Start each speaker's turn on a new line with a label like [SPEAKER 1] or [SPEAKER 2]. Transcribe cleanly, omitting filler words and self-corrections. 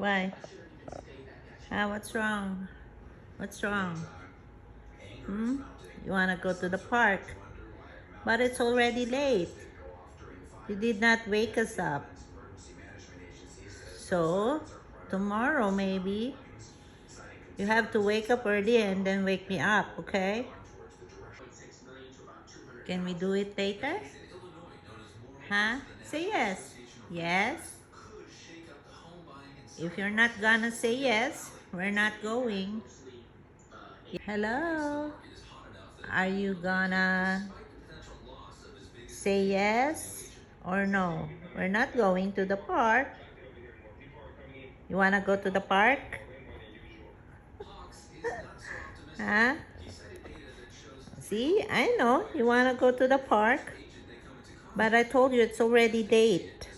[SPEAKER 1] Why? What's wrong? What's wrong? Hmm? You wanna go to the park? But it's already late. You did not wake us up. So, tomorrow maybe. You have to wake up early and then wake me up, okay? Can we do it later? Huh? Say yes. Yes? If you're not gonna say yes, we're not going. Hello? Are you gonna say yes or no? We're not going to the park. You wanna go to the park? Huh? See, I know you wanna go to the park, but I told you it's already late.